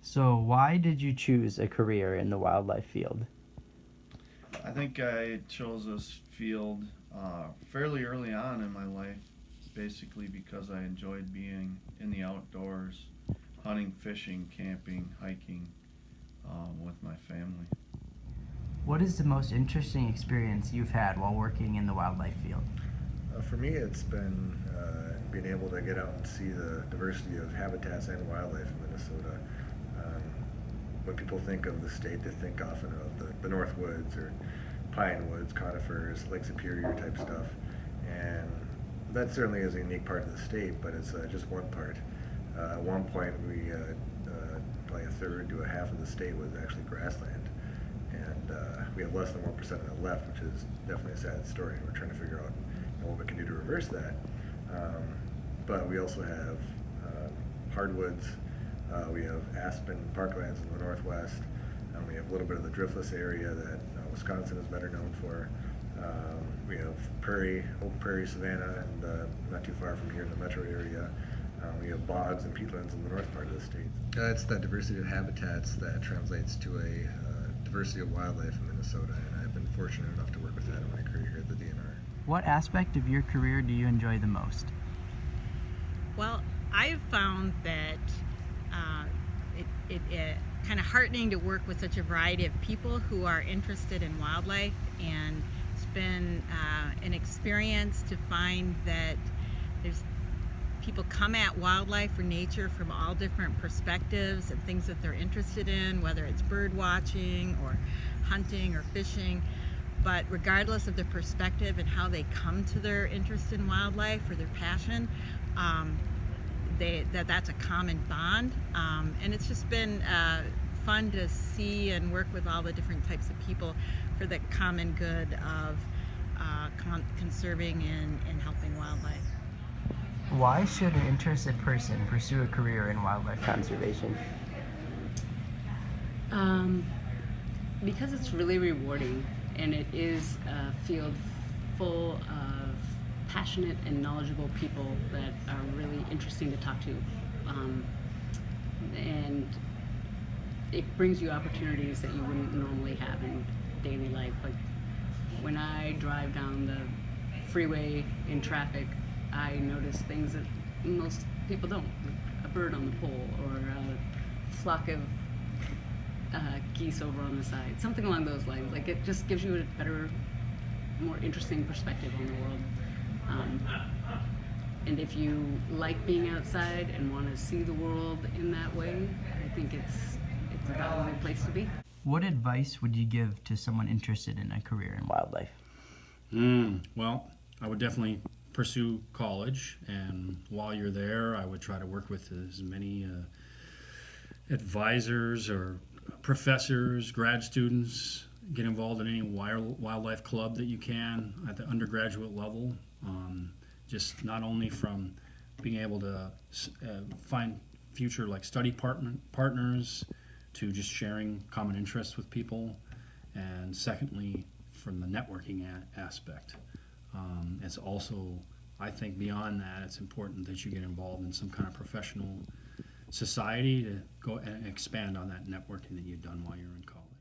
So, why did you choose a career in the wildlife field? I think I chose this field fairly early on in my life, basically because I enjoyed being in the outdoors, hunting, fishing, camping, hiking with my family. What is the most interesting experience you've had while working in the wildlife field? For me, it's been being able to get out and see the diversity of habitats and wildlife in Minnesota. Um, when people think of the state, they think often of the North Woods or pine woods, conifers, Lake Superior type stuff. And that certainly is a unique part of the state, but it's just one part. At one point, probably a third to a half of the state was actually grassland. And we have less than 1% of it left, which is definitely a sad story. We're trying to figure out what we can do to reverse that. Um, but we also have hardwoods. We have aspen parklands in the northwest. We have a little bit of the driftless area that Wisconsin is better known for. We have prairie, open prairie savanna, and not too far from here in the metro area. We have bogs and peatlands in the north part of the state. It's that diversity of habitats that translates to a diversity of wildlife in Minnesota, and I've been fortunate enough to work with that in my career here at the DNR. What aspect of your career do you enjoy the most? Well, I've found that uh, it kind of heartening to work with such a variety of people who are interested in wildlife, and it's been an experience to find that there's people come at wildlife or nature from all different perspectives and things that they're interested in, whether it's bird watching or hunting or fishing. But regardless of their perspective and how they come to their interest in wildlife or their passion, um, that's a common bond, and it's just been fun to see and work with all the different types of people for the common good of conserving and helping wildlife. Why should an interested person pursue a career in wildlife conservation? Um, because it's really rewarding, and it is a field full of passionate and knowledgeable people that are really interesting to talk to. Um, and it brings you opportunities that you wouldn't normally have in daily life. Like when I drive down the freeway in traffic, I notice things that most people don't, like a bird on the pole or a flock of geese over on the side, something along those lines. Like it just gives you a better, more interesting perspective on the world. Um, and if you like being outside and want to see the world in that way, I think it's a valuable place to be. What advice would you give to someone interested in a career in wildlife? Well, I would definitely pursue college, and while you're there, I would try to work with as many advisors or professors, grad students. Get involved in any wildlife club that you can at the undergraduate level. Just not only from being able to find future like study partners to just sharing common interests with people, and secondly, from the networking aspect. It's also, I think, beyond that, it's important that you get involved in some kind of professional society to go and expand on that networking that you've done while you're in college.